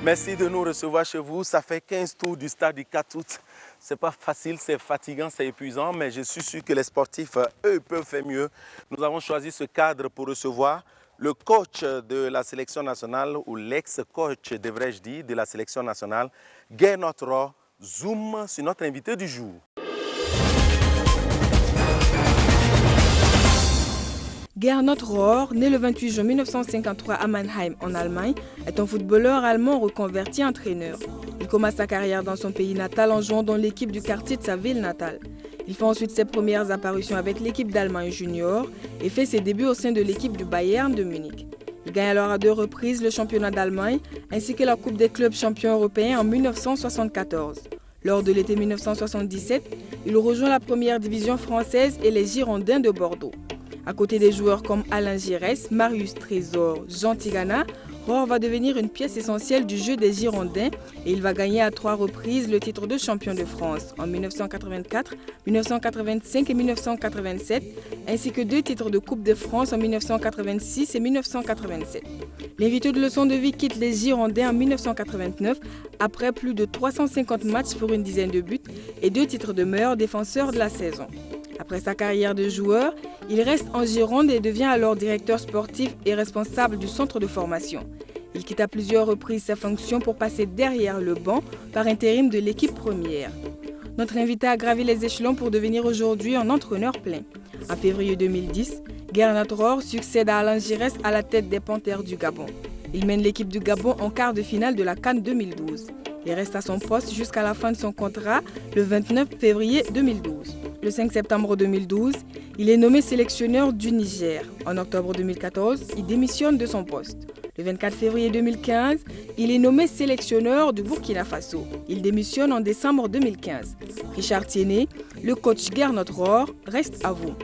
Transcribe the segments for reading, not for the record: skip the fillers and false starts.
Merci de nous recevoir chez vous. Ça fait 15 tours du stade du 4 août. Ce n'est pas facile, c'est fatigant, c'est épuisant, mais je suis sûr que les sportifs, eux, peuvent faire mieux. Nous avons choisi ce cadre pour recevoir le coach de la sélection nationale, ou l'ex-coach, devrais-je dire, de la sélection nationale, Gernot Rohr. Zoom sur notre invité du jour. Gernot Rohr, né le 28 juin 1953 à Mannheim, en Allemagne, est un footballeur allemand reconverti entraîneur. Il commence sa carrière dans son pays natal en jouant dans l'équipe du quartier de sa ville natale. Il fait ensuite ses premières apparitions avec l'équipe d'Allemagne junior et fait ses débuts au sein de l'équipe du Bayern de Munich. Il gagne alors à 2 reprises le championnat d'Allemagne ainsi que la Coupe des clubs champions européens en 1974. Lors de l'été 1977, il rejoint la première division française et les Girondins de Bordeaux. À côté des joueurs comme Alain Giresse, Marius Trésor, Jean Tigana, Rohr va devenir une pièce essentielle du jeu des Girondins et il va gagner à 3 reprises le titre de champion de France en 1984, 1985 et 1987, ainsi que 2 titres de Coupe de France en 1986 et 1987. L'invité de leçon de vie quitte les Girondins en 1989 après plus de 350 matchs pour une dizaine de buts et 2 titres de meilleur défenseur de la saison. Après sa carrière de joueur, il reste en Gironde et devient alors directeur sportif et responsable du centre de formation. Il quitte à plusieurs reprises sa fonction pour passer derrière le banc par intérim de l'équipe première. Notre invité a gravi les échelons pour devenir aujourd'hui un entraîneur plein. En février 2010, Gernot Rohr succède à Alain Giresse à la tête des Panthères du Gabon. Il mène l'équipe du Gabon en quart de finale de la CAN 2012. Il reste à son poste jusqu'à la fin de son contrat le 29 février 2012. Le 5 septembre 2012, il est nommé sélectionneur du Niger. En octobre 2014, il démissionne de son poste. Le 24 février 2015, il est nommé sélectionneur du Burkina Faso. Il démissionne en décembre 2015. Richard Tiennet, le coach Gernot Rohr, reste à vous.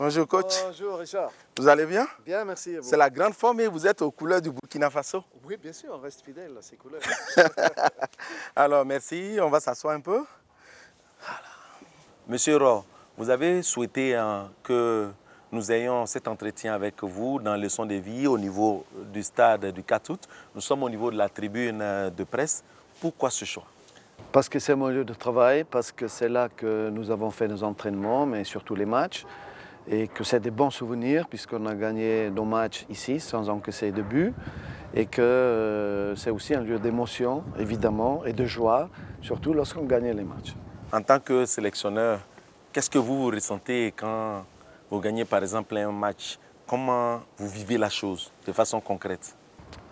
Bonjour coach. Bonjour Richard. Vous allez bien? Bien, merci. C'est la grande forme et vous êtes aux couleurs du Burkina Faso? Oui, bien sûr, on reste fidèle à ces couleurs. Alors merci, on va s'asseoir un peu. Voilà. Monsieur Rohr, vous avez souhaité que nous ayons cet entretien avec vous dans Leçon de vie au niveau du stade du 4 août. Nous sommes au niveau de la tribune de presse. Pourquoi ce choix? Parce que c'est mon lieu de travail, parce que c'est là que nous avons fait nos entraînements, mais surtout les matchs. Et que c'est des bons souvenirs puisqu'on a gagné nos matchs ici sans encaisser de but et que c'est aussi un lieu d'émotion évidemment et de joie, surtout lorsqu'on gagne les matchs. En tant que sélectionneur, qu'est-ce que vous ressentez quand vous gagnez par exemple un match? Comment vous vivez la chose de façon concrète?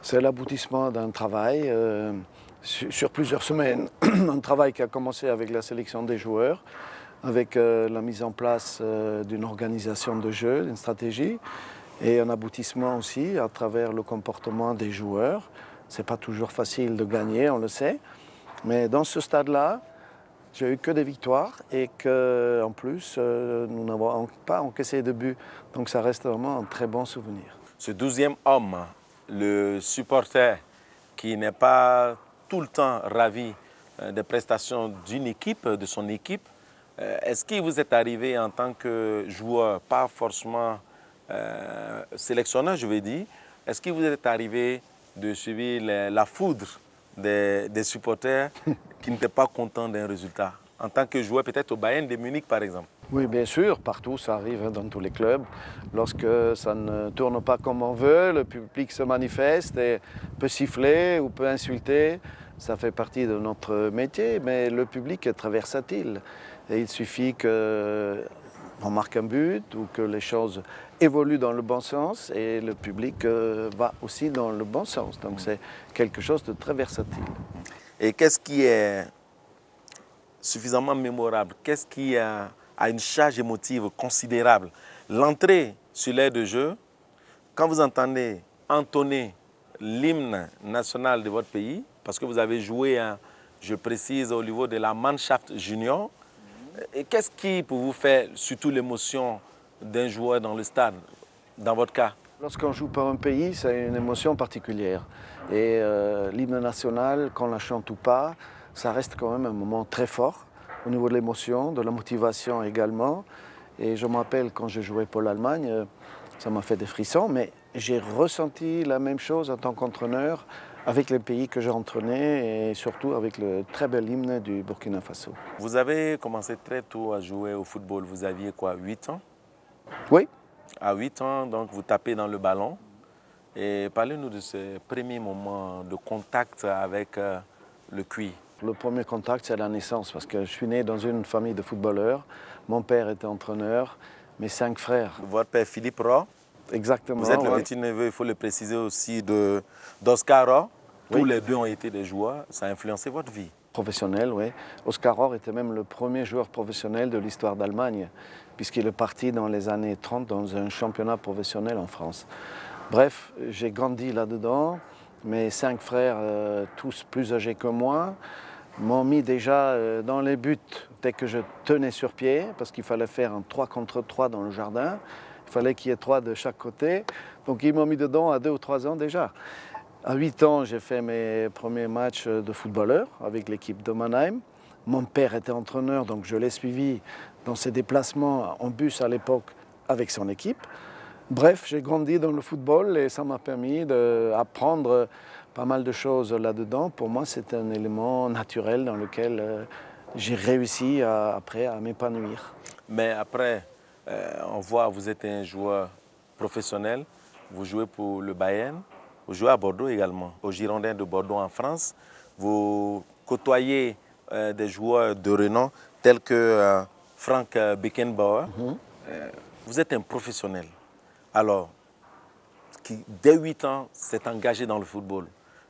C'est l'aboutissement d'un travail sur plusieurs semaines, un travail qui a commencé avec la sélection des joueurs, avec la mise en place d'une organisation de jeu, d'une stratégie, et un aboutissement aussi à travers le comportement des joueurs. Ce n'est pas toujours facile de gagner, on le sait, mais dans ce stade-là, j'ai eu que des victoires et qu'en plus, nous n'avons pas encaissé de but, donc ça reste vraiment un très bon souvenir. Ce 12e homme, le supporter qui n'est pas tout le temps ravi des prestations d'une équipe, de son équipe, est-ce qu'il vous est arrivé en tant que joueur, pas forcément sélectionneur, je veux dire, est-ce qu'il vous est arrivé de subir la foudre des supporters qui n'étaient pas contents d'un résultat? En tant que joueur, peut-être au Bayern de Munich, par exemple. Oui, bien sûr, partout, ça arrive dans tous les clubs. Lorsque ça ne tourne pas comme on veut, le public se manifeste et peut siffler ou peut insulter. Ça fait partie de notre métier, mais le public est très versatile. Et il suffit qu'on marque un but ou que les choses évoluent dans le bon sens et le public va aussi dans le bon sens. Donc c'est quelque chose de très versatile. Et qu'est-ce qui est suffisamment mémorable? Qu'est-ce qui a une charge émotive considérable? L'entrée sur l'aire de jeu, quand vous entendez entonner l'hymne national de votre pays, parce que vous avez joué, je précise, au niveau de la Mannschaft Junior, et qu'est-ce qui, pour vous, fait surtout l'émotion d'un joueur dans le stade, dans votre cas? Lorsqu'on joue pour un pays, c'est une émotion particulière. Et l'hymne national, qu'on la chante ou pas, ça reste quand même un moment très fort au niveau de l'émotion, de la motivation également. Et je me rappelle quand je jouais pour l'Allemagne, ça m'a fait des frissons, mais j'ai ressenti la même chose en tant qu'entraîneur avec les pays que j'ai entraînés et surtout avec le très bel hymne du Burkina Faso. Vous avez commencé très tôt à jouer au football. Vous aviez quoi, 8 ans? Oui. À 8 ans, donc vous tapez dans le ballon. Et parlez-nous de ce premier moment de contact avec le cuir. Le premier contact, c'est la naissance, parce que je suis né dans une famille de footballeurs. Mon père était entraîneur, mes 5 frères. Votre père Philippe Roy. Exactement. Vous êtes le petit neveu, il faut le préciser aussi, d'Oscar Roy. Tous les deux ont été des joueurs. Ça a influencé votre vie? Professionnel, oui. Oscar Rohr était même le premier joueur professionnel de l'histoire d'Allemagne, puisqu'il est parti dans les années 30 dans un championnat professionnel en France. Bref, j'ai grandi là-dedans. Mes 5 frères, tous plus âgés que moi, m'ont mis déjà dans les buts dès que je tenais sur pied, parce qu'il fallait faire un 3 contre 3 dans le jardin. Il fallait qu'il y ait 3 de chaque côté. Donc ils m'ont mis dedans à 2 ou 3 ans déjà. À 8 ans, j'ai fait mes premiers matchs de footballeur avec l'équipe de Mannheim. Mon père était entraîneur, donc je l'ai suivi dans ses déplacements en bus à l'époque avec son équipe. Bref, j'ai grandi dans le football et ça m'a permis d'apprendre pas mal de choses là-dedans. Pour moi, c'est un élément naturel dans lequel j'ai réussi après à m'épanouir. Mais après, on voit que vous êtes un joueur professionnel. Vous jouez pour le Bayern. Vous jouez à Bordeaux également, aux Girondins de Bordeaux en France. Vous côtoyez des joueurs de renom tels que Frank Beckenbauer. Vous êtes un professionnel. Alors, qui dès 8 ans s'est engagé dans le football.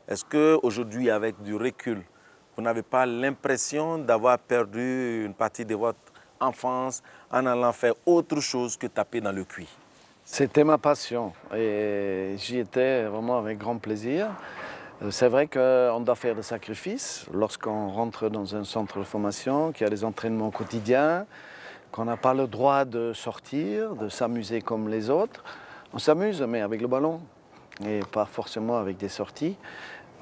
Est-ce qu'aujourd'hui, avec du recul, vous n'avez pas l'impression d'avoir perdu une partie de votre enfance en allant faire autre chose que taper dans le cuir? C'était ma passion et j'y étais vraiment avec grand plaisir. C'est vrai qu'on doit faire des sacrifices lorsqu'on rentre dans un centre de formation, qu'il y a des entraînements quotidiens, qu'on n'a pas le droit de sortir, de s'amuser comme les autres. On s'amuse, mais avec le ballon et pas forcément avec des sorties.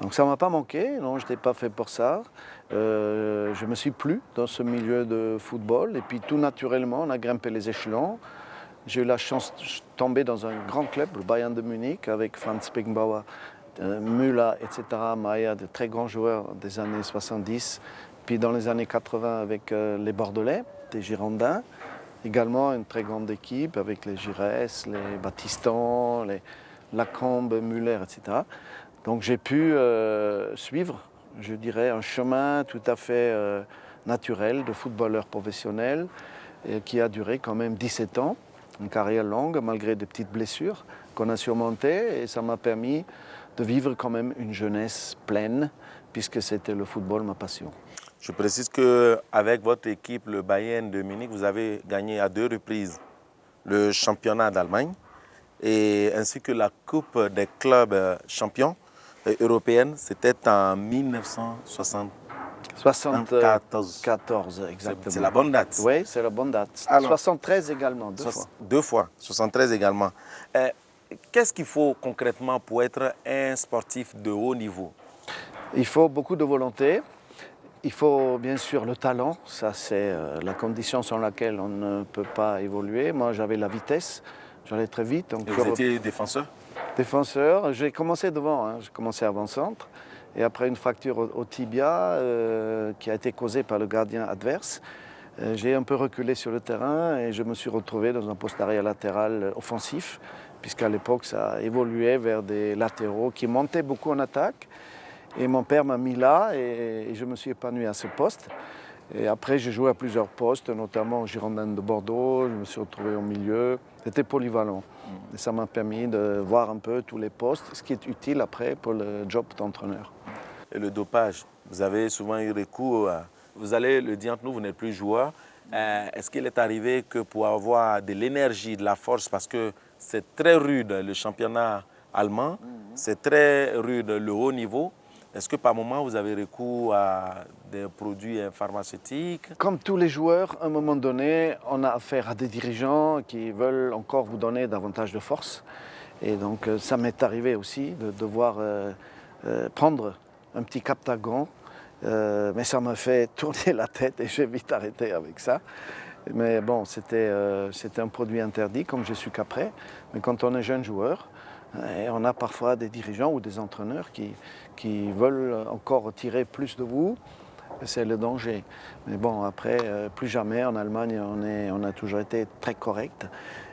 Donc ça ne m'a pas manqué, non, je n'étais pas fait pour ça. Je me suis plu dans ce milieu de football et puis tout naturellement, on a grimpé les échelons. J'ai eu la chance de tomber dans un grand club, le Bayern de Munich, avec Franz Beckenbauer, Müller, etc., Maya, de très grands joueurs des années 70. Puis dans les années 80 avec les Bordelais, des Girondins. Également une très grande équipe avec les Giresse, les Battiston, les Lacombe, Müller, etc. Donc j'ai pu suivre, je dirais, un chemin tout à fait naturel de footballeur professionnel qui a duré quand même 17 ans. Une carrière longue, malgré des petites blessures qu'on a surmontées. Et ça m'a permis de vivre quand même une jeunesse pleine, puisque c'était le football ma passion. Je précise qu'avec votre équipe, le Bayern de Munich, vous avez gagné à 2 reprises le championnat d'Allemagne, ainsi que la Coupe des clubs champions européenne. C'était en 1960. 74, exactement. C'est la bonne date. Oui, c'est la bonne date. Alors, 73 également, 2 fois. 2 fois, 73 également. Qu'est-ce qu'il faut concrètement pour être un sportif de haut niveau? Il faut beaucoup de volonté. Il faut bien sûr le talent. Ça, c'est la condition sans laquelle on ne peut pas évoluer. Moi, j'avais la vitesse. J'allais très vite. Donc, et vous étiez défenseur? Défenseur. J'ai commencé devant. J'ai commencé avant-centre. Et après une fracture au tibia qui a été causée par le gardien adverse, j'ai un peu reculé sur le terrain et je me suis retrouvé dans un poste arrière latéral offensif, puisqu'à l'époque ça évoluait vers des latéraux qui montaient beaucoup en attaque. Et mon père m'a mis là et je me suis épanoui à ce poste. Et après j'ai joué à plusieurs postes, notamment au Girondins de Bordeaux, je me suis retrouvé au milieu. C'était polyvalent. Et ça m'a permis de voir un peu tous les postes, ce qui est utile après pour le job d'entraîneur. Et le dopage, vous avez souvent eu recours, vous allez le dire entre nous, vous n'êtes plus joueur. Est-ce qu'il est arrivé que pour avoir de l'énergie, de la force, parce que c'est très rude le championnat allemand, c'est très rude le haut niveau. Est-ce que par moment vous avez recours à des produits pharmaceutiques? Comme tous les joueurs, à un moment donné, on a affaire à des dirigeants qui veulent encore vous donner davantage de force. Et donc ça m'est arrivé aussi de devoir prendre un petit Captagon, mais ça m'a fait tourner la tête et j'ai vite arrêté avec ça. Mais bon, c'était un produit interdit, comme je suis qu'après. Mais quand on est jeune joueur, on a parfois des dirigeants ou des entraîneurs qui veulent encore tirer plus de vous. C'est le danger. Mais bon, après, plus jamais. En Allemagne, on a toujours été très correct.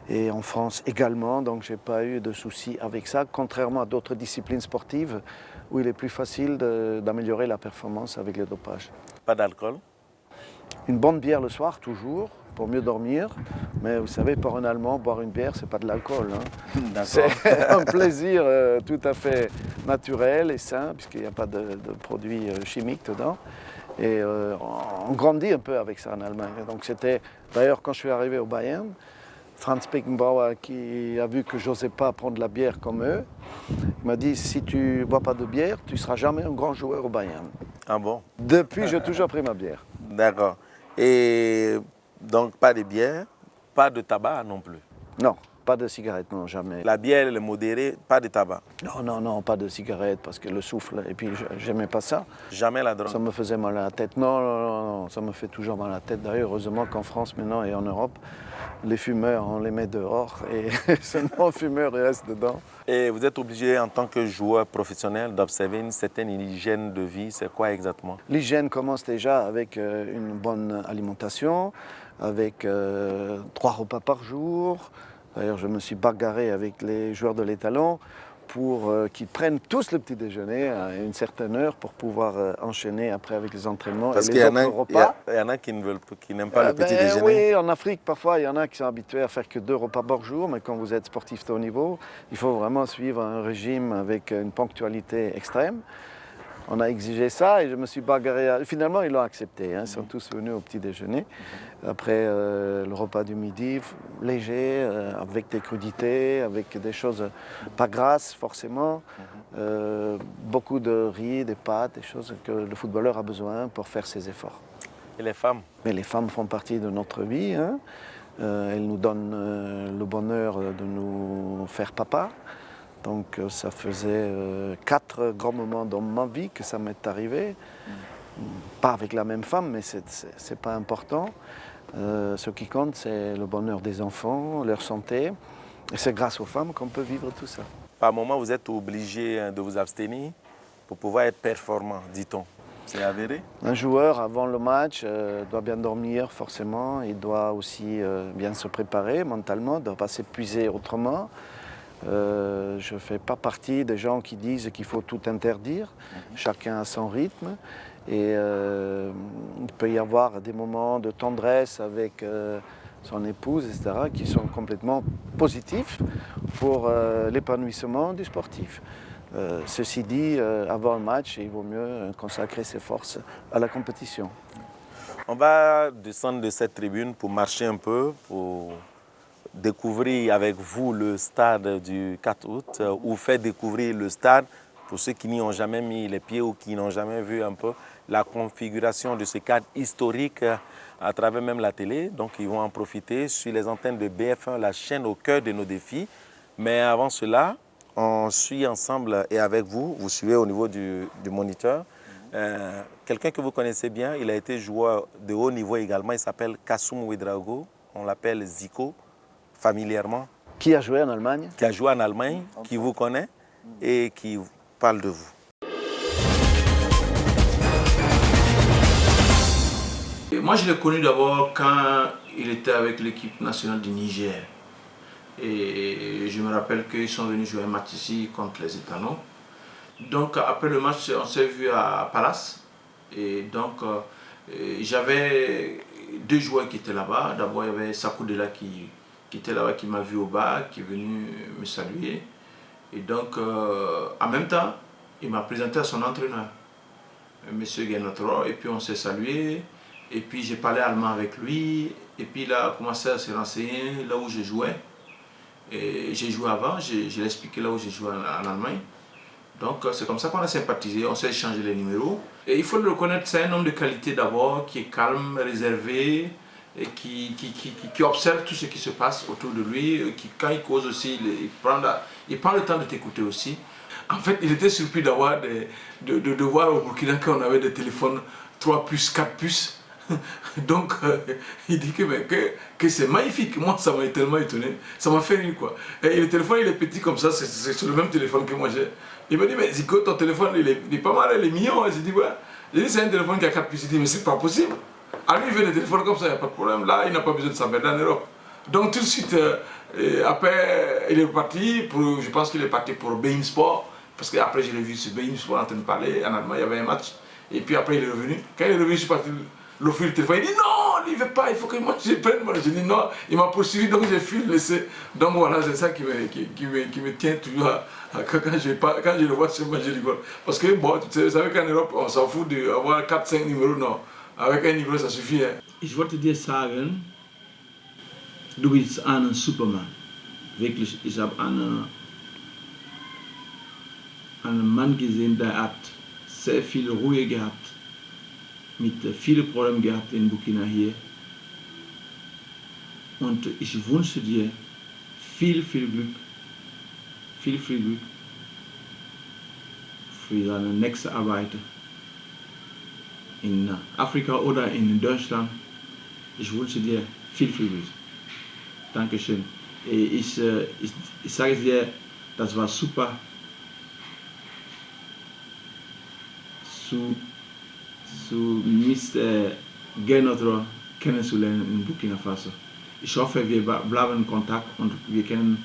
Et en France également, donc je n'ai pas eu de soucis avec ça, contrairement à d'autres disciplines sportives où il est plus facile d'améliorer la performance avec le dopage. Pas d'alcool? Une bonne bière le soir, toujours, pour mieux dormir. Mais vous savez, pour un Allemand, boire une bière, ce n'est pas de l'alcool. Hein. C'est un plaisir tout à fait naturel et sain, puisqu'il n'y a pas de produits chimiques dedans. Et on grandit un peu avec ça en Allemagne. Donc c'était, d'ailleurs, quand je suis arrivé au Bayern, Franz Beckenbauer, qui a vu que je n'osais pas prendre la bière comme eux, m'a dit, si tu ne bois pas de bière, tu ne seras jamais un grand joueur au Bayern. Ah bon? Depuis, j'ai toujours pris ma bière. D'accord. Et donc pas de bière, pas de tabac non plus? Non, pas de cigarette, non, jamais. La bière, elle est modérée, pas de tabac? Non, pas de cigarette, parce que le souffle, et puis j'aimais pas ça. Jamais la drogue? Ça me faisait mal à la tête. Non, ça me fait toujours mal à la tête. D'ailleurs, heureusement qu'en France maintenant et en Europe, les fumeurs, on les met dehors et ce non-fumeur reste dedans. Et vous êtes obligé, en tant que joueur professionnel, d'observer une certaine hygiène de vie. C'est quoi exactement? L'hygiène commence déjà avec une bonne alimentation, avec 3 repas par jour. D'ailleurs, je me suis bagarré avec les joueurs de l'étalon pour qu'ils prennent tous le petit déjeuner à une certaine heure pour pouvoir enchaîner après avec les entraînements. Parce et les autres repas. Il y en a qui n'aiment pas le petit déjeuner. Oui, en Afrique, parfois, il y en a qui sont habitués à faire que 2 repas par jour, mais quand vous êtes sportif de haut niveau, il faut vraiment suivre un régime avec une ponctualité extrême. On a exigé ça et je me suis bagarré. Finalement, ils l'ont accepté. Ils sont tous venus au petit déjeuner. Après le repas du midi, léger, avec des crudités, avec des choses pas grasses forcément. Beaucoup de riz, des pâtes, des choses que le footballeur a besoin pour faire ses efforts. Et les femmes? Mais les femmes font partie de notre vie. Elles nous donnent le bonheur de nous faire papa. Donc ça faisait 4 grands moments dans ma vie que ça m'est arrivé. Pas avec la même femme, mais c'est pas important. Ce qui compte, c'est le bonheur des enfants, leur santé. Et c'est grâce aux femmes qu'on peut vivre tout ça. Par moment, vous êtes obligé de vous abstenir pour pouvoir être performant, dit-on. C'est avéré? Un joueur, avant le match, doit bien dormir forcément. Il doit aussi bien se préparer mentalement, ne doit pas s'épuiser autrement. Je ne fais pas partie des gens qui disent qu'il faut tout interdire. Chacun a son rythme. Et il peut y avoir des moments de tendresse avec son épouse, etc., qui sont complètement positifs pour l'épanouissement du sportif. Ceci dit, avant un match, il vaut mieux consacrer ses forces à la compétition. On va descendre de cette tribune pour marcher un peu, pour découvrir avec vous le stade du 4 août ou faire découvrir le stade pour ceux qui n'y ont jamais mis les pieds ou qui n'ont jamais vu un peu la configuration de ce cadre historique à travers même la télé. Donc ils vont en profiter sur les antennes de BF1, la chaîne au cœur de nos défis. Mais avant cela, on suit ensemble et avec vous, vous suivez au niveau du moniteur, quelqu'un que vous connaissez bien, il a été joueur de haut niveau également, il s'appelle Kassoum Ouedraogo, on l'appelle Zico, familièrement. Qui a joué en Allemagne? Qui a joué en Allemagne, qui vous connaît et qui parle de vous. Moi, je l'ai connu d'abord quand il était avec l'équipe nationale du Niger. Et je me rappelle qu'ils sont venus jouer un match ici contre les Étalons. Donc, après le match, on s'est vu à Palace. Et donc, j'avais 2 joueurs qui étaient là-bas. D'abord, il y avait Sakoudela qui était là-bas, qui m'a vu au bas, qui est venu me saluer. Et donc, en même temps, il m'a présenté à son entraîneur, M. Genotro, et puis on s'est salué. Et puis j'ai parlé allemand avec lui, et puis il a commencé à se renseigner là où je jouais. J'ai joué avant, je l'ai expliqué là où j'ai joué en Allemagne. Donc c'est comme ça qu'on a sympathisé, on s'est échangé les numéros. Et il faut le reconnaître, c'est un homme de qualité d'abord, qui est calme, réservé, et qui observe tout ce qui se passe autour de lui, qui quand il cause aussi, il prend le temps de t'écouter aussi. En fait, il était surpris de voir au Burkina qu'on avait des téléphones 3 puces, 4 puces. Donc, il dit que c'est magnifique. Moi, ça m'a tellement étonné. Ça m'a fait rire, quoi. Et le téléphone, il est petit comme ça, c'est le même téléphone que moi j'ai. Il m'a dit, mais Zico, ton téléphone, il est pas mal, il est mignon. J'ai dit, ouais. J'ai dit, c'est un téléphone qui a 4 puces. Il dit, mais c'est pas possible. À lui, il veut des téléphones comme ça, il n'y a pas de problème. Là, il n'a pas besoin de s'emmerder en Europe. Donc, tout de suite, après, il est parti, je pense qu'il est parti pour Bein Sport. Parce qu'après, je l'ai vu sur Bein Sport en train de parler. En Allemagne, il y avait un match. Et puis après, il est revenu. Quand il est revenu, je suis parti l'offrir le téléphone. Il dit non, il ne veut pas, il faut que moi je prenne. J'ai dit non, il m'a poursuivi, donc j'ai fui le laisser. Donc voilà, c'est ça qui me tient toujours quand je le vois sur moi, je rigole. Parce que bon, vous savez qu'en Europe, on s'en fout d'avoir 4-5 numéros, non. Avec un numéro, ça suffit. Hein. Ich wollte dir sagen, du bist ein Superman. Wirklich, ich habe einen Mann gesehen, der hat sehr viel Ruhe gehabt, mit vielen Problemen gehabt in Burkina hier. Und ich wünsche dir viel Glück für deine nächste Arbeit in Afrika oder in Deutschland. Ich wünsche dir viel Glück. Dankeschön. Ich sage dir, das war super. Zu Mr. Genotro kennenzulernen in Burkina Faso. Ich hoffe, wir bleiben in Kontakt und wir können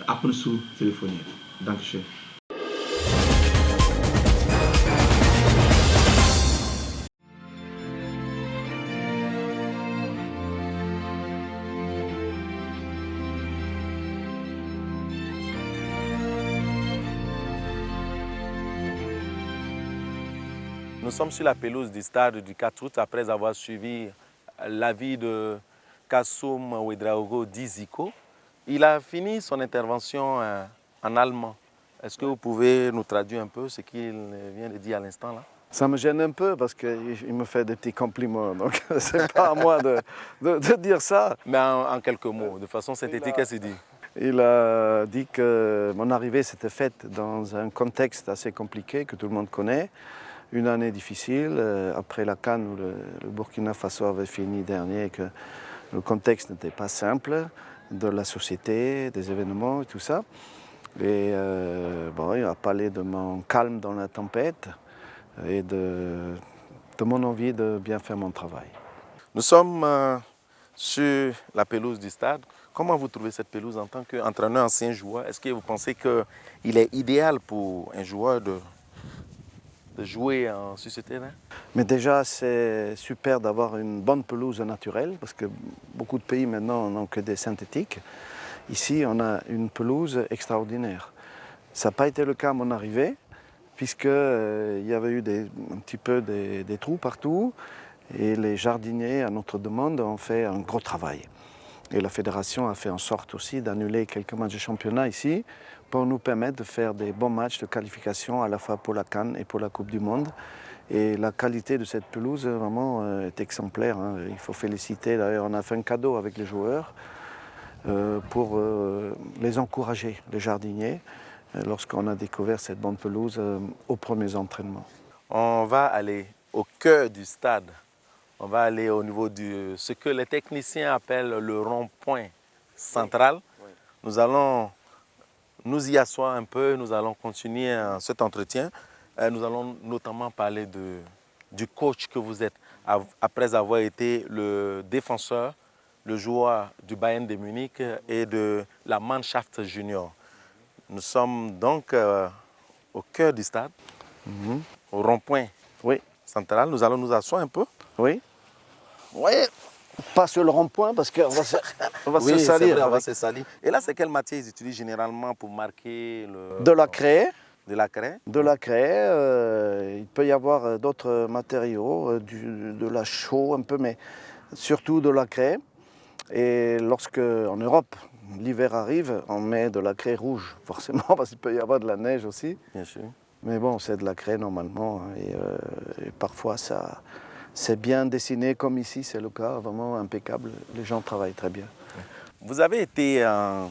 ab und zu telefonieren. Dankeschön. Nous sommes sur la pelouse du stade du 4 août après avoir suivi l'avis de Kassoum Ouedraogo dit Zico. Il a fini son intervention en allemand. Est-ce que vous pouvez nous traduire un peu ce qu'il vient de dire à l'instant là? Ça me gêne un peu parce qu'il me fait des petits compliments, donc c'est pas à moi de dire ça. Mais en quelques mots, de façon synthétique, qu'est-ce qu'il dit? Il a dit que mon arrivée s'était faite dans un contexte assez compliqué que tout le monde connaît. Une année difficile, après la CAN où le Burkina Faso avait fini dernier, que le contexte n'était pas simple, de la société, des événements et tout ça. Et bon, il a parlé de mon calme dans la tempête et de mon envie de bien faire mon travail. Nous sommes sur la pelouse du stade. Comment vous trouvez cette pelouse en tant qu'entraîneur, ancien joueur? Est-ce que vous pensez qu'il est idéal pour un joueur de jouer sur ce terrain? Mais déjà, c'est super d'avoir une bonne pelouse naturelle, parce que beaucoup de pays maintenant n'ont que des synthétiques. Ici, on a une pelouse extraordinaire. Ça n'a pas été le cas à mon arrivée, puisqu'il y avait eu un petit peu des trous partout, et les jardiniers, à notre demande, ont fait un gros travail. Et la fédération a fait en sorte aussi d'annuler quelques matchs de championnat ici, pour nous permettre de faire des bons matchs de qualification à la fois pour la CAN et pour la Coupe du Monde. Et la qualité de cette pelouse vraiment est exemplaire. Hein. Il faut féliciter, d'ailleurs on a fait un cadeau avec les joueurs pour les encourager, les jardiniers, lorsqu'on a découvert cette bonne pelouse aux premiers entraînements. On va aller au cœur du stade. On va aller au niveau de ce que les techniciens appellent le rond-point central. Oui. Nous allons nous y asseoir un peu, nous allons continuer cet entretien. Nous allons notamment parler du coach que vous êtes, après avoir été le défenseur, le joueur du Bayern de Munich et de la Mannschaft Junior. Nous sommes donc au cœur du stade, au rond-point central. Nous allons nous asseoir un peu. Oui. Oui. Pas sur le rond-point parce qu'on va se salir. Vrai, on va se salir. Et là, c'est quelle matière ils utilisent généralement pour marquer le... De la craie. De la craie. De la craie. Il peut y avoir d'autres matériaux, de la chaux un peu, mais surtout de la craie. Et lorsque, en Europe, l'hiver arrive, on met de la craie rouge, forcément, parce qu'il peut y avoir de la neige aussi. Bien sûr. Mais bon, c'est de la craie normalement, et parfois ça, c'est bien dessiné, comme ici, c'est le cas, vraiment impeccable. Les gens travaillent très bien. Vous avez été un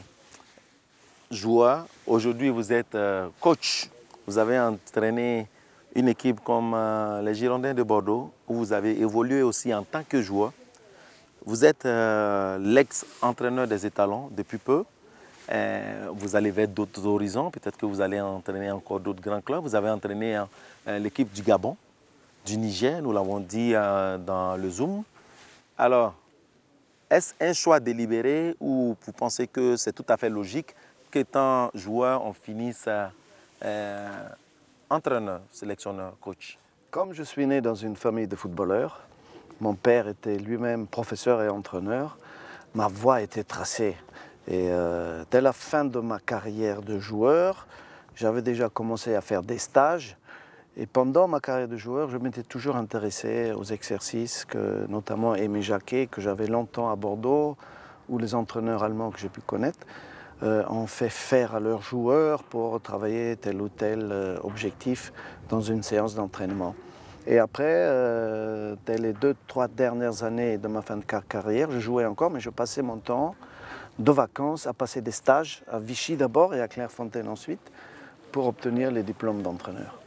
joueur, aujourd'hui vous êtes coach. Vous avez entraîné une équipe comme les Girondins de Bordeaux, où vous avez évolué aussi en tant que joueur. Vous êtes l'ex-entraîneur des Étalons depuis peu. Vous allez vers d'autres horizons, peut-être que vous allez entraîner encore d'autres grands clubs. Vous avez entraîné l'équipe du Gabon, du Niger, nous l'avons dit dans le Zoom. Alors, est-ce un choix délibéré ou vous pensez que c'est tout à fait logique qu'étant joueur, on finisse entraîneur, sélectionneur, coach? Comme je suis né dans une famille de footballeurs, mon père était lui-même professeur et entraîneur, ma voie était tracée. Et dès la fin de ma carrière de joueur, j'avais déjà commencé à faire des stages. Et pendant ma carrière de joueur, je m'étais toujours intéressé aux exercices que notamment Aimé Jacquet, que j'avais longtemps à Bordeaux, ou les entraîneurs allemands que j'ai pu connaître, ont fait faire à leurs joueurs pour travailler tel ou tel objectif dans une séance d'entraînement. Et après, dès les 2-3 dernières années de ma fin de carrière, je jouais encore, mais je passais mon temps de vacances à passer des stages à Vichy d'abord et à Clairefontaine ensuite pour obtenir les diplômes d'entraîneur.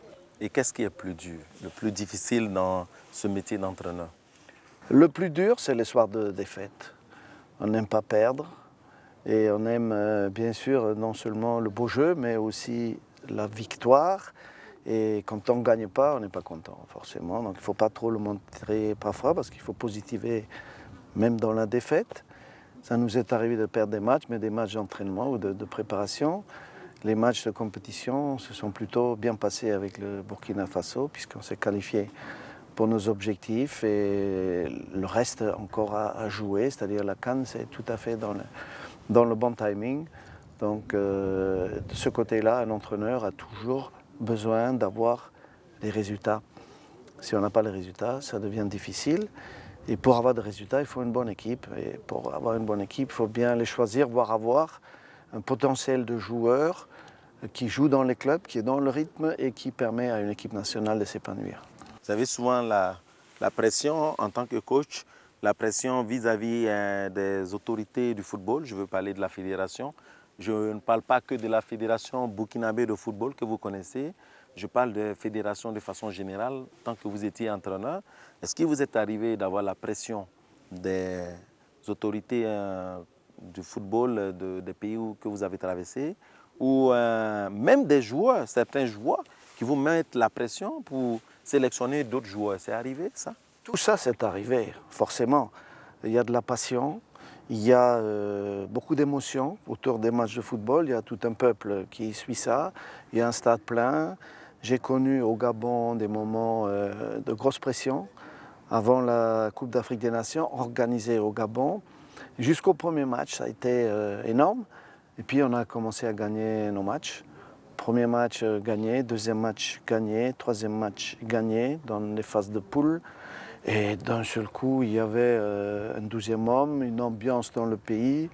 Et qu'est-ce qui est plus dur, le plus difficile dans ce métier d'entraîneur? Le plus dur, c'est les soirs de défaite. On n'aime pas perdre et on aime bien sûr non seulement le beau jeu, mais aussi la victoire. Et quand on ne gagne pas, on n'est pas content forcément. Donc il ne faut pas trop le montrer parfois parce qu'il faut positiver même dans la défaite. Ça nous est arrivé de perdre des matchs, mais des matchs d'entraînement ou de préparation. Les matchs de compétition se sont plutôt bien passés avec le Burkina Faso puisqu'on s'est qualifié pour nos objectifs et le reste encore à jouer, c'est-à-dire la CAN, c'est tout à fait dans le bon timing. Donc de ce côté-là, un entraîneur a toujours besoin d'avoir des résultats. Si on n'a pas les résultats, ça devient difficile. Et pour avoir des résultats, il faut une bonne équipe. Et pour avoir une bonne équipe, il faut bien les choisir, voire avoir un potentiel de joueurs qui jouent dans les clubs, qui est dans le rythme et qui permet à une équipe nationale de s'épanouir. Vous avez souvent la pression en tant que coach, la pression vis-à-vis des autorités du football. Je veux parler de la fédération. Je ne parle pas que de la fédération burkinabé de football que vous connaissez. Je parle de fédération de façon générale, tant que vous étiez entraîneur. Est-ce qu'il vous est arrivé d'avoir la pression des autorités du football des pays que vous avez traversés ou même des joueurs, certains joueurs qui vous mettent la pression pour sélectionner d'autres joueurs? C'est arrivé ça? Tout ça, c'est arrivé, forcément. Il y a de la passion, il y a beaucoup d'émotions autour des matchs de football. Il y a tout un peuple qui suit ça. Il y a un stade plein. J'ai connu au Gabon des moments de grosse pression avant la Coupe d'Afrique des Nations organisée au Gabon. Jusqu'au premier match, ça a été énorme. Et puis on a commencé à gagner nos matchs. Premier match gagné, deuxième match gagné, troisième match gagné dans les phases de poule. Et d'un seul coup, il y avait un 12e homme, une ambiance dans le pays.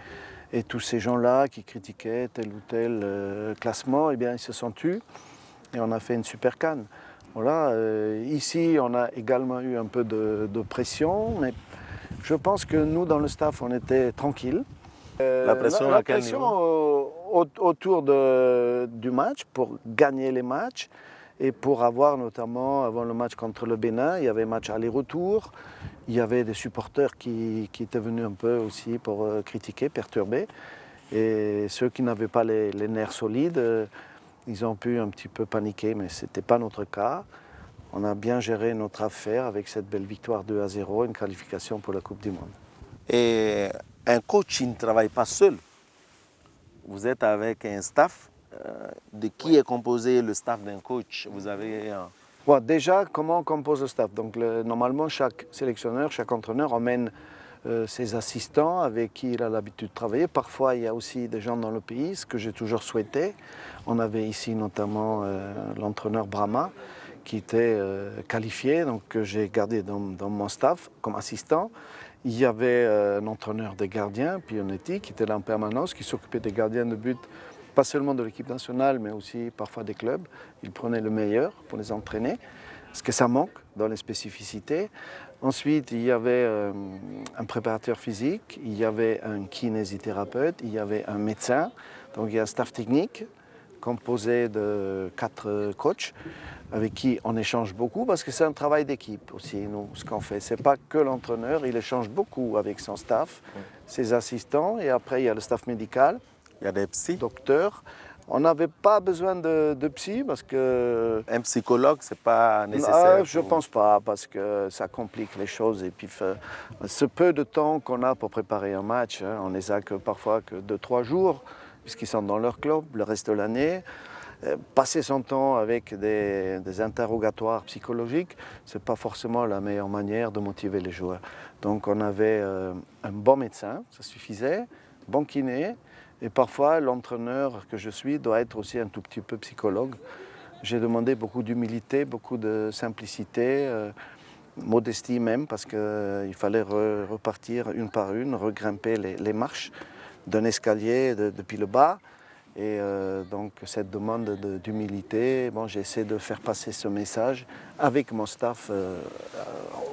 Et tous ces gens-là qui critiquaient tel ou tel classement, eh bien, ils se sont tus. Et on a fait une super CAN. Voilà, ici, on a également eu un peu de pression. Mais je pense que nous, dans le staff, on était tranquilles. La pression à quel niveau? Autour du match, pour gagner les matchs. Et pour avoir notamment, avant le match contre le Bénin, il y avait match aller-retour. Il y avait des supporters qui étaient venus un peu aussi pour critiquer, perturber. Et ceux qui n'avaient pas les nerfs solides, ils ont pu un petit peu paniquer, mais ce n'était pas notre cas. On a bien géré notre affaire avec cette belle victoire 2-0, une qualification pour la Coupe du Monde. Et un coach, il ne travaille pas seul. Vous êtes avec un staff. De qui est composé le staff d'un coach? Vous avez Bon, déjà, comment on compose le staff? Donc, normalement, chaque sélectionneur, chaque entraîneur emmène ses assistants avec qui il a l'habitude de travailler. Parfois, il y a aussi des gens dans le pays, ce que j'ai toujours souhaité. On avait ici notamment l'entraîneur Brahma, qui était qualifié, donc que j'ai gardé dans mon staff comme assistant. Il y avait un entraîneur des gardiens, Pionetti, qui était là en permanence, qui s'occupait des gardiens de but, pas seulement de l'équipe nationale, mais aussi parfois des clubs. Il prenait le meilleur pour les entraîner, parce que ça manque dans les spécificités. Ensuite, il y avait un préparateur physique, il y avait un kinésithérapeute, il y avait un médecin. Donc il y a un staff technique composé de 4 coachs avec qui on échange beaucoup parce que c'est un travail d'équipe aussi, nous, ce qu'on fait. Ce n'est pas que l'entraîneur, il échange beaucoup avec son staff, ses assistants, et après il y a le staff médical, Il y a des psys. docteur. On n'avait pas besoin de psy parce que... Un psychologue, ce n'est pas nécessaire. je ne pense pas parce que ça complique les choses. Et puis ce peu de temps qu'on a pour préparer un match, hein, on les a que parfois que 2-3 jours puisqu'ils sont dans leur club le reste de l'année. Passer son temps avec des interrogatoires psychologiques, ce n'est pas forcément la meilleure manière de motiver les joueurs. Donc on avait un bon médecin, ça suffisait, bon kiné, et parfois l'entraîneur que je suis doit être aussi un tout petit peu psychologue. J'ai demandé beaucoup d'humilité, beaucoup de simplicité, modestie même, parce qu'il fallait repartir une par une, regrimper les marches d'un escalier depuis le bas. Et donc cette demande d'humilité, bon, j'essaie de faire passer ce message avec mon staff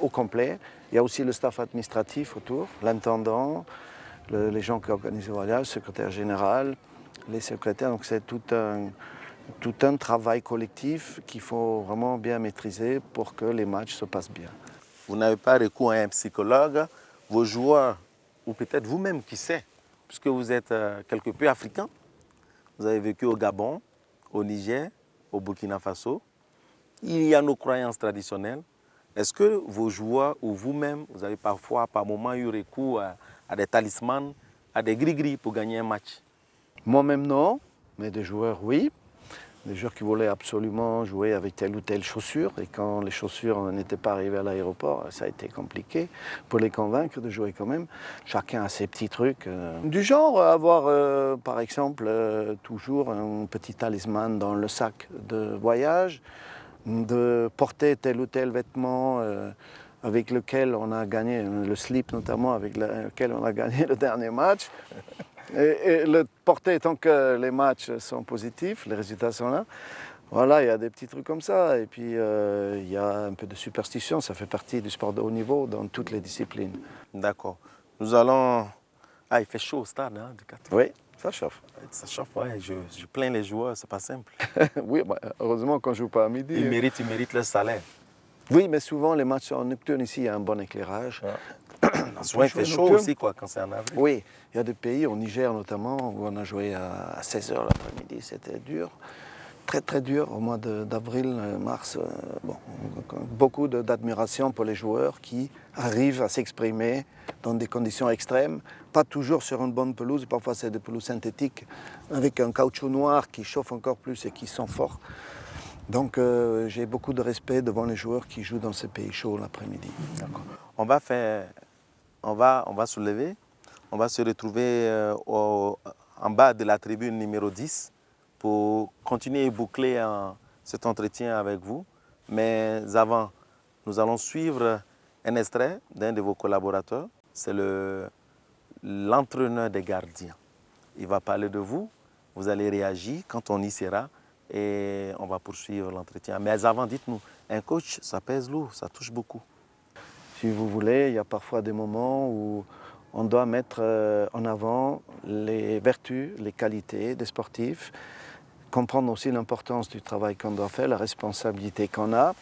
au complet. Il y a aussi le staff administratif autour, l'intendant, les gens qui organisent le voyage, le secrétaire général, les secrétaires. Donc c'est tout un travail collectif qu'il faut vraiment bien maîtriser pour que les matchs se passent bien. Vous n'avez pas recours à un psychologue, vos joueurs, ou peut-être vous-même, qui sait, puisque vous êtes quelque peu africain. Vous avez vécu au Gabon, au Niger, au Burkina Faso. Il y a nos croyances traditionnelles. Est-ce que vos joueurs ou vous-même, vous avez parfois, par moment, eu recours à des talismans, à des gris-gris pour gagner un match? Moi-même non, mais des joueurs oui. Des joueurs qui voulaient absolument jouer avec telle ou telle chaussure. Et quand les chaussures n'étaient pas arrivées à l'aéroport, ça a été compliqué pour les convaincre de jouer quand même. Chacun a ses petits trucs. Du genre avoir, par exemple, toujours un petit talisman dans le sac de voyage, de porter tel ou tel vêtement avec lequel on a gagné, le slip notamment, avec lequel on a gagné le dernier match. Et le porter tant que les matchs sont positifs, les résultats sont là. Voilà, il y a des petits trucs comme ça. Et puis, il y a un peu de superstition. Ça fait partie du sport de haut niveau dans toutes les disciplines. D'accord. Nous allons... Ah, il fait chaud au stade, hein, du 4. Oui, ça chauffe. Ça chauffe, ouais. Je plains les joueurs, c'est pas simple. Oui, bah, heureusement qu'on ne joue pas à midi. Ils méritent leur salaire. Oui, mais souvent, les matchs en nocturne, ici, il y a un bon éclairage. Ouais. Souvent, il fait chaud aussi quoi, quand c'est en avril. Oui, il y a des pays, au Niger notamment, où on a joué à 16h l'après-midi. C'était dur, très très dur au mois d'avril, mars. Bon, beaucoup d'admiration pour les joueurs qui arrivent à s'exprimer dans des conditions extrêmes, pas toujours sur une bonne pelouse, parfois c'est des pelouses synthétiques avec un caoutchouc noir qui chauffe encore plus et qui sont forts. Donc j'ai beaucoup de respect devant les joueurs qui jouent dans ces pays chauds l'après-midi. On va se lever, on va se retrouver en bas de la tribune numéro 10 pour continuer et boucler cet entretien avec vous. Mais avant, nous allons suivre un extrait d'un de vos collaborateurs. C'est l'entraîneur des gardiens. Il va parler de vous, vous allez réagir quand on y sera et on va poursuivre l'entretien. Mais avant, dites-nous, un coach, ça pèse lourd, ça touche beaucoup. Si vous voulez, il y a parfois des moments où on doit mettre en avant les vertus, les qualités des sportifs, comprendre aussi l'importance du travail qu'on doit faire, la responsabilité qu'on a.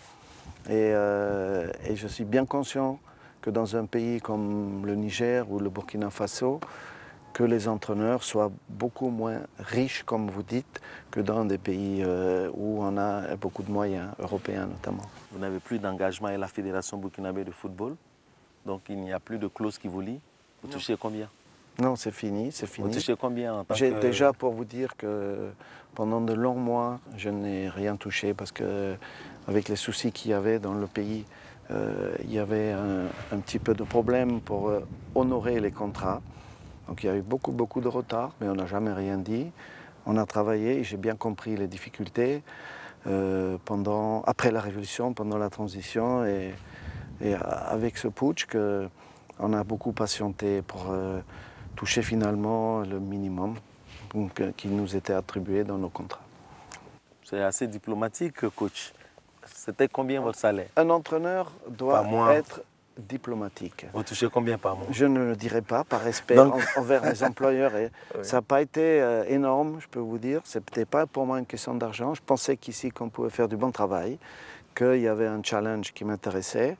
Et je suis bien conscient que dans un pays comme le Niger ou le Burkina Faso, que les entraîneurs soient beaucoup moins riches, comme vous dites, que dans des pays où on a beaucoup de moyens, européens notamment. Vous n'avez plus d'engagement avec la Fédération burkinabé de football, donc il n'y a plus de clause qui vous lie. Vous touchez combien? Non, c'est fini, c'est fini. Vous touchez combien en tant J'ai que... déjà pour vous dire que pendant de longs mois, je n'ai rien touché parce que avec les soucis qu'il y avait dans le pays, il y avait un petit peu de problème pour honorer les contrats. Donc il y a eu beaucoup de retard, mais on n'a jamais rien dit. On a travaillé et j'ai bien compris les difficultés après la Révolution, pendant la transition et avec ce putsch On a beaucoup patienté pour toucher finalement le minimum qui nous était attribué dans nos contrats. C'est assez diplomatique, coach. C'était combien votre salaire? Un entraîneur doit être diplomatique. Vous touchez combien par mois? Je ne le dirai pas, par respect envers les employeurs. Et oui. Ça n'a pas été énorme, je peux vous dire. Ce n'était pas pour moi une question d'argent. Je pensais qu'ici, qu'on pouvait faire du bon travail, qu'il y avait un challenge qui m'intéressait.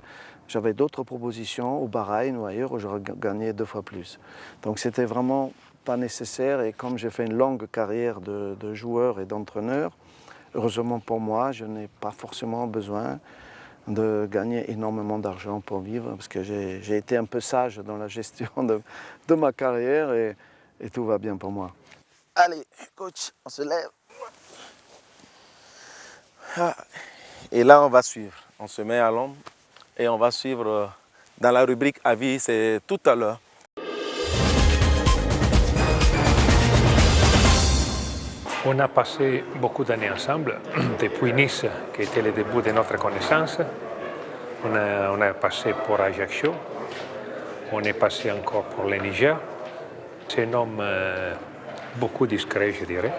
J'avais d'autres propositions au Bahreïn ou ailleurs où j'aurais gagné 2 fois plus. Donc c'était vraiment pas nécessaire. Et comme j'ai fait une longue carrière de joueur et d'entraîneur, heureusement pour moi, je n'ai pas forcément besoin de gagner énormément d'argent pour vivre, parce que j'ai été un peu sage dans la gestion de ma carrière et tout va bien pour moi. Allez, coach, on se lève. Et là, on va suivre. On se met à l'ombre et on va suivre dans la rubrique avis, c'est tout à l'heure. On a passé beaucoup d'années ensemble, depuis Nice, qui était le début de notre connaissance. On a passé pour Ajaccio, on est passé encore pour le Niger. C'est un homme beaucoup discret, je dirais.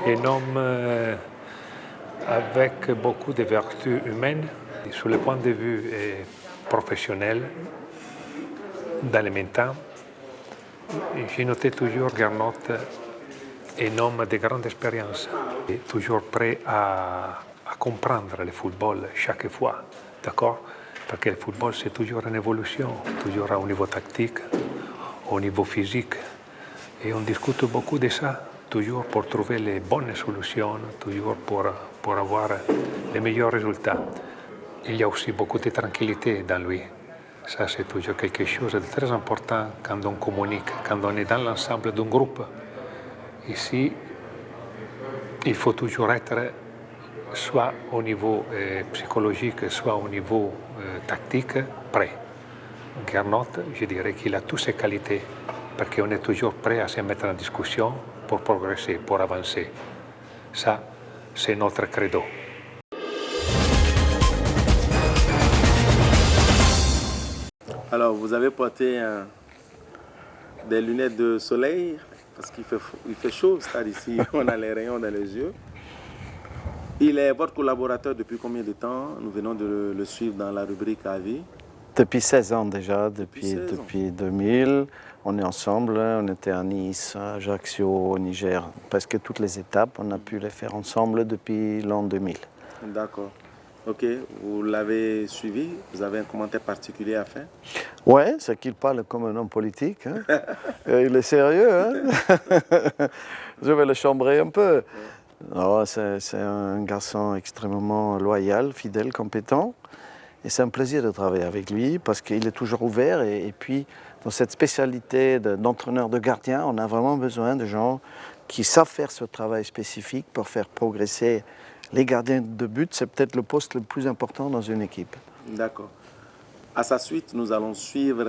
Un homme avec beaucoup de vertus humaines, sur le point de vue professionnel, dans le même temps. J'ai noté toujours Gernot, un homme de grande expérience, et toujours prêt à comprendre le football chaque fois, d'accord? Parce que le football, c'est toujours en évolution, toujours au niveau tactique, au niveau physique. Et on discute beaucoup de ça, toujours pour trouver les bonnes solutions, toujours pour avoir les meilleurs résultats. Il y a aussi beaucoup de tranquillité dans lui. Ça, c'est toujours quelque chose de très important quand on communique, quand on est dans l'ensemble d'un groupe. Ici, il faut toujours être soit au niveau psychologique, soit au niveau tactique, prêt. Gernot, je dirais qu'il a toutes ses qualités, parce qu'on est toujours prêt à se mettre en discussion pour progresser, pour avancer. Ça, c'est notre credo. Alors, vous avez porté des lunettes de soleil parce qu'il fait chaud, c'est-à-dire ici, on a les rayons dans les yeux. Il est votre collaborateur depuis combien de temps? Nous venons de le suivre dans la rubrique avis. Depuis 16 ans déjà, depuis 2000. On est ensemble, on était à Nice, à Ajaccio, au Niger. Presque toutes les étapes, on a pu les faire ensemble depuis l'an 2000. D'accord. Ok, vous l'avez suivi, vous avez un commentaire particulier à faire? Oui, c'est qu'il parle comme un homme politique. Hein. Il est sérieux. Hein. Je vais le chambrer un peu. Oh, c'est un garçon extrêmement loyal, fidèle, compétent. Et c'est un plaisir de travailler avec lui parce qu'il est toujours ouvert. Et puis, dans cette spécialité d'entraîneur de gardien, on a vraiment besoin de gens qui savent faire ce travail spécifique pour faire progresser les gardiens de but. C'est peut-être le poste le plus important dans une équipe. D'accord. À sa suite, nous allons suivre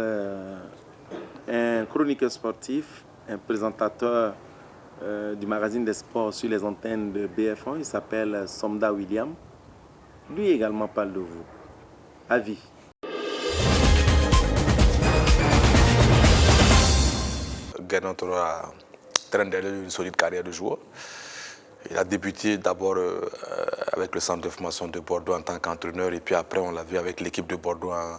un chroniqueur sportif, un présentateur du magazine des sports sur les antennes de BF1. Il s'appelle Somda William. Lui également parle de vous. Avis. Gernot a traîné derrière une solide carrière de joueur. Il a débuté d'abord avec le centre de formation de Bordeaux en tant qu'entraîneur et puis après on l'a vu avec l'équipe de Bordeaux en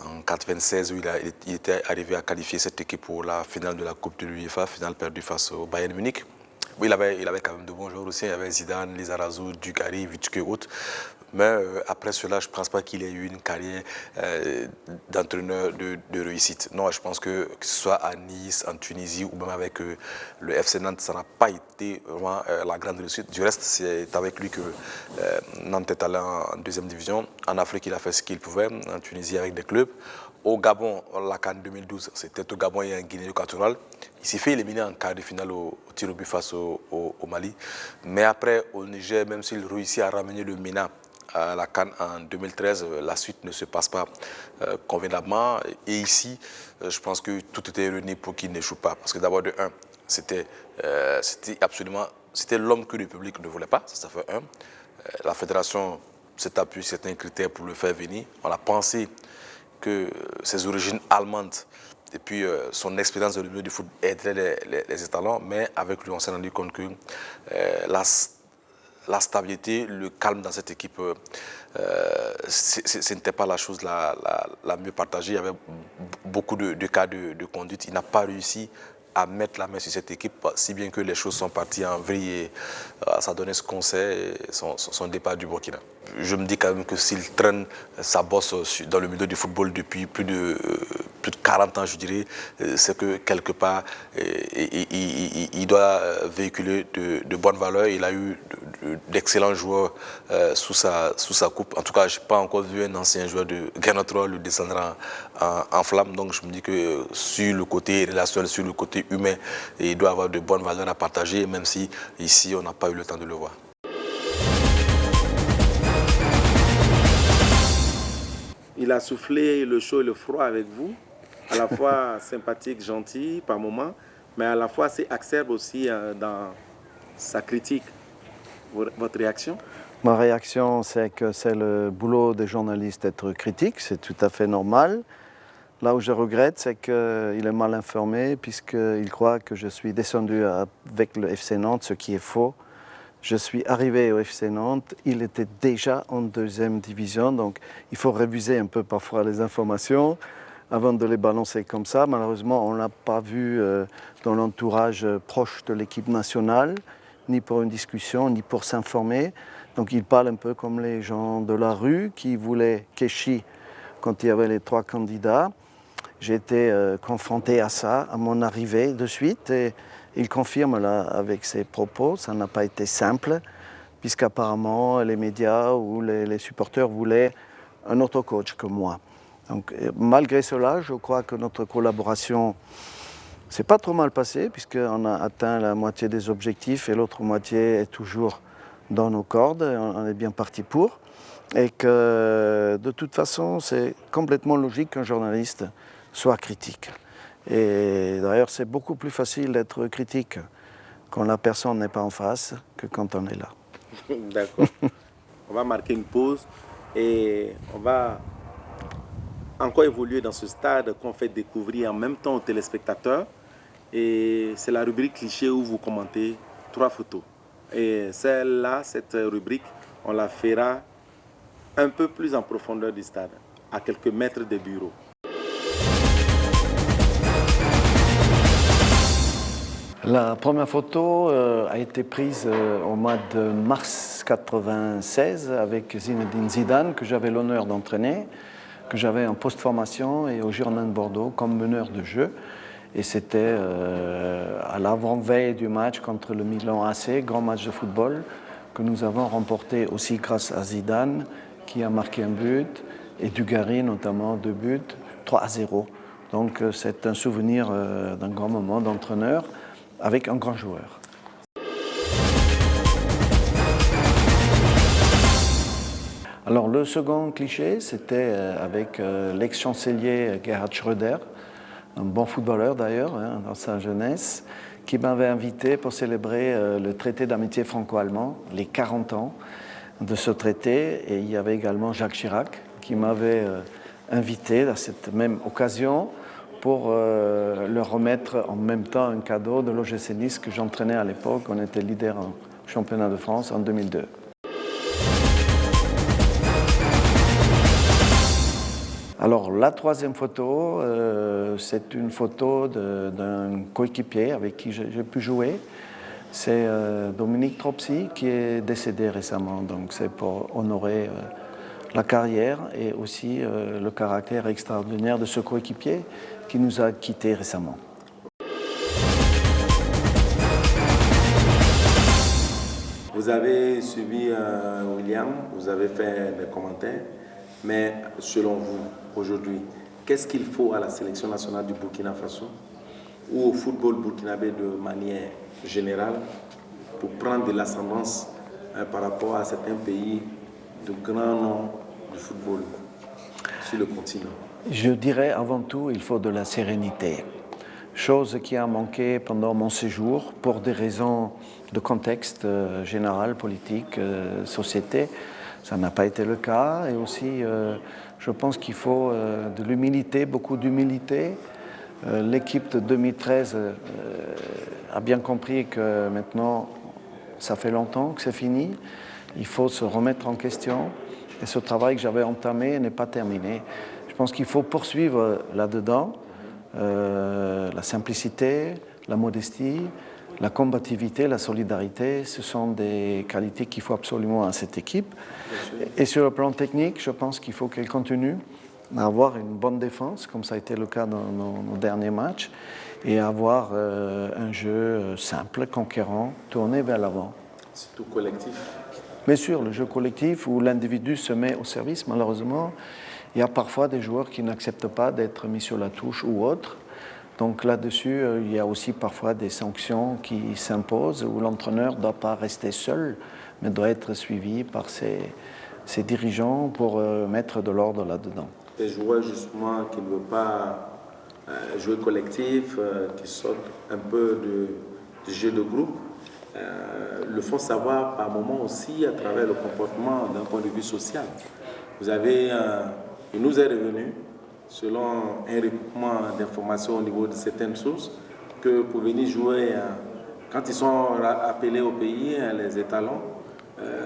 1996 où il était arrivé à qualifier cette équipe pour la finale de la Coupe de l'UEFA, finale perdue face au Bayern Munich. Oui, il avait quand même de bons joueurs aussi, il y avait Zidane, Lizarazu, Dugarry, Vitke et autres. Mais après cela, je ne pense pas qu'il ait eu une carrière d'entraîneur de réussite. Non, je pense que ce soit à Nice, en Tunisie ou même avec le FC Nantes, ça n'a pas été vraiment la grande réussite. Du reste, c'est avec lui que Nantes est allé en deuxième division. En Afrique, il a fait ce qu'il pouvait, en Tunisie avec des clubs. Au Gabon, la CAN 2012, c'était au Gabon et en Guinée équatoriale. Il s'est fait éliminer en quart de finale au tir au but face au Mali. Mais après, au Niger, même s'il réussit à ramener le MENA à la CAN en 2013, la suite ne se passe pas convenablement. Et ici, je pense que tout était réuni pour qu'il n'échoue pas. Parce que d'abord, de un, c'était l'homme que le public ne voulait pas, ça fait un. La fédération s'est appuyée sur certains critères pour le faire venir. On a pensé que ses origines allemandes et puis son expérience dans le milieu du foot aiderait les étalons, mais avec lui on s'est rendu compte que la stabilité, le calme dans cette équipe, ce n'était pas la chose la mieux partagée. Il y avait beaucoup de cas de conduite. Il n'a pas réussi à mettre la main sur cette équipe, si bien que les choses sont parties en vrille et ça donnait ce qu'on sait, son départ du Burkina. Je me dis quand même que s'il traîne sa bosse dans le milieu du football depuis plus de 40 ans, je dirais, c'est que quelque part, il doit véhiculer de bonnes valeurs. Il a eu d'excellents joueurs sous sa coupe. En tout cas, je n'ai pas encore vu un ancien joueur de Guinotro le descendre en flamme. Donc je me dis que sur le côté relationnel, sur le côté humain, il doit avoir de bonnes valeurs à partager, même si ici on n'a pas eu le temps de le voir. Il a soufflé le chaud et le froid avec vous, à la fois sympathique, gentil par moments, mais à la fois assez acerbe aussi dans sa critique. Votre réaction? Ma réaction, c'est que c'est le boulot des journalistes d'être critique, c'est tout à fait normal. Là où je regrette, c'est qu'il est mal informé puisqu'il croit que je suis descendu avec le FC Nantes, ce qui est faux. Je suis arrivé au FC Nantes, il était déjà en deuxième division, donc il faut réviser un peu parfois les informations avant de les balancer comme ça. Malheureusement, on ne l'a pas vu dans l'entourage proche de l'équipe nationale, ni pour une discussion, ni pour s'informer. Donc il parle un peu comme les gens de la rue qui voulaient Keshi quand il y avait les 3 candidats. J'ai été confronté à ça à mon arrivée de suite et il confirme là avec ses propos. Ça n'a pas été simple puisqu'apparemment les médias ou les supporters voulaient un autre coach que moi. Donc, malgré cela, je crois que notre collaboration s'est pas trop mal passée puisqu'on a atteint la moitié des objectifs et l'autre moitié est toujours dans nos cordes. On est bien parti pour. Et que de toute façon, c'est complètement logique qu'un journaliste soit critique. Et d'ailleurs, c'est beaucoup plus facile d'être critique quand la personne n'est pas en face que quand on est là. D'accord. On va marquer une pause et on va encore évoluer dans ce stade qu'on fait découvrir en même temps aux téléspectateurs. Et c'est la rubrique cliché où vous commentez 3 photos. Et celle-là, cette rubrique, on la fera un peu plus en profondeur du stade, à quelques mètres des bureaux. La première photo a été prise au mois de mars 1996 avec Zinedine Zidane, que j'avais l'honneur d'entraîner, que j'avais en post-formation et au Girondins de Bordeaux comme meneur de jeu. Et c'était à l'avant-veille du match contre le Milan AC, grand match de football, que nous avons remporté aussi grâce à Zidane, qui a marqué un but, et Dugarry notamment 2 buts, 3-0. Donc c'est un souvenir d'un grand moment d'entraîneur avec un grand joueur. Alors le second cliché, c'était avec l'ex-chancelier Gerhard Schröder, un bon footballeur d'ailleurs, hein, dans sa jeunesse, qui m'avait invité pour célébrer le traité d'amitié franco-allemand, les 40 ans de ce traité. Et il y avait également Jacques Chirac qui m'avait invité à cette même occasion pour leur remettre en même temps un cadeau de l'OGC Nice que j'entraînais à l'époque. On était leader en championnat de France en 2002. Alors la troisième photo, c'est une photo d'un coéquipier avec qui j'ai pu jouer. C'est Dominique Tropsy qui est décédé récemment, donc c'est pour honorer la carrière et aussi le caractère extraordinaire de ce coéquipier qui nous a quittés récemment. Vous avez suivi William, vous avez fait des commentaires, mais selon vous, aujourd'hui, qu'est-ce qu'il faut à la sélection nationale du Burkina Faso ou au football burkinabé de manière générale pour prendre de l'ascendance par rapport à certains pays de grands noms du football sur le continent? Je dirais avant tout, il faut de la sérénité. Chose qui a manqué pendant mon séjour pour des raisons de contexte général, politique, société. Ça n'a pas été le cas. Et aussi, je pense qu'il faut de l'humilité, beaucoup d'humilité. L'équipe de 2013 a bien compris que maintenant, ça fait longtemps que c'est fini. Il faut se remettre en question. Et ce travail que j'avais entamé n'est pas terminé. Je pense qu'il faut poursuivre là-dedans. La simplicité, la modestie, la combativité, la solidarité, ce sont des qualités qu'il faut absolument à cette équipe. Et sur le plan technique, je pense qu'il faut qu'elle continue à avoir une bonne défense, comme ça a été le cas dans nos derniers matchs, et avoir un jeu simple, conquérant, tourné vers l'avant. C'est tout collectif. Bien sûr, le jeu collectif où l'individu se met au service, malheureusement, il y a parfois des joueurs qui n'acceptent pas d'être mis sur la touche ou autre. Donc là-dessus, il y a aussi parfois des sanctions qui s'imposent où l'entraîneur ne doit pas rester seul, mais doit être suivi par ses dirigeants pour mettre de l'ordre là-dedans. Des joueurs justement qui ne veulent pas jouer collectif, qui sortent un peu du jeu de groupe, le font savoir par moments aussi à travers le comportement d'un point de vue social. Vous avez, il nous est revenu, selon un recoupement d'informations au niveau de certaines sources, que pour venir jouer, quand ils sont appelés au pays, les étalons,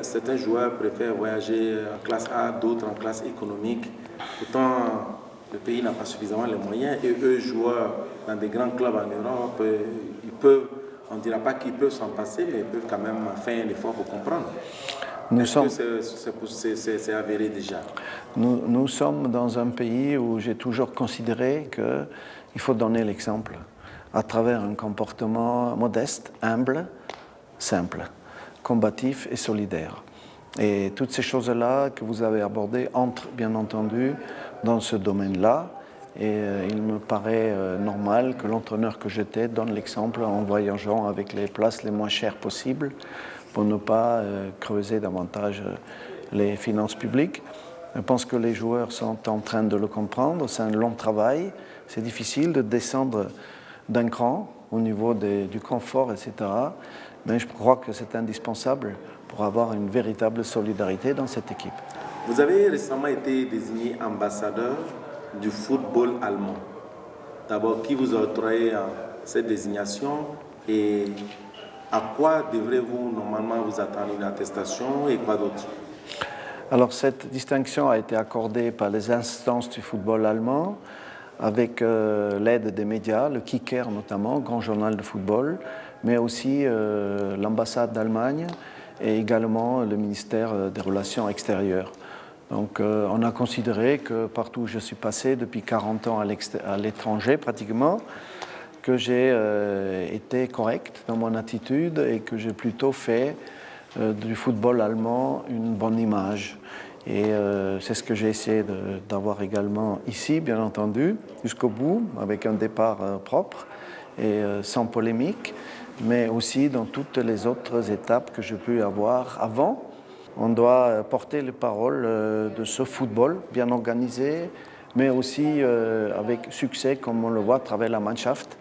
certains joueurs préfèrent voyager en classe A, d'autres en classe économique. Pourtant, le pays n'a pas suffisamment les moyens et eux, joueurs dans des grands clubs en Europe, ils peuvent, on ne dira pas qu'ils peuvent s'en passer, mais ils peuvent quand même faire un effort pour comprendre. C'est avéré déjà? Nous sommes dans un pays où j'ai toujours considéré qu'il faut donner l'exemple à travers un comportement modeste, humble, simple, combatif et solidaire. Et toutes ces choses-là que vous avez abordées entrent bien entendu dans ce domaine-là. Et il me paraît normal que l'entraîneur que j'étais donne l'exemple en voyageant avec les places les moins chères possibles pour ne pas creuser davantage les finances publiques. Je pense que les joueurs sont en train de le comprendre. C'est un long travail. C'est difficile de descendre d'un cran au niveau du confort, etc. Mais je crois que c'est indispensable pour avoir une véritable solidarité dans cette équipe. Vous avez récemment été désigné ambassadeur du football allemand. D'abord, qui vous a octroyé cette désignation et à quoi devrez-vous normalement vous attendre, une attestation et quoi d'autre? Alors cette distinction a été accordée par les instances du football allemand avec l'aide des médias, le Kicker notamment, grand journal de football, mais aussi l'ambassade d'Allemagne et également le ministère des Relations extérieures. Donc on a considéré que partout où je suis passé depuis 40 ans à l'étranger pratiquement, que j'ai été correct dans mon attitude et que j'ai plutôt fait du football allemand une bonne image. Et c'est ce que j'ai essayé d'avoir également ici, bien entendu, jusqu'au bout, avec un départ propre et sans polémique, mais aussi dans toutes les autres étapes que j'ai pu avoir avant. On doit porter les paroles de ce football bien organisé, mais aussi avec succès, comme on le voit à travers la Mannschaft,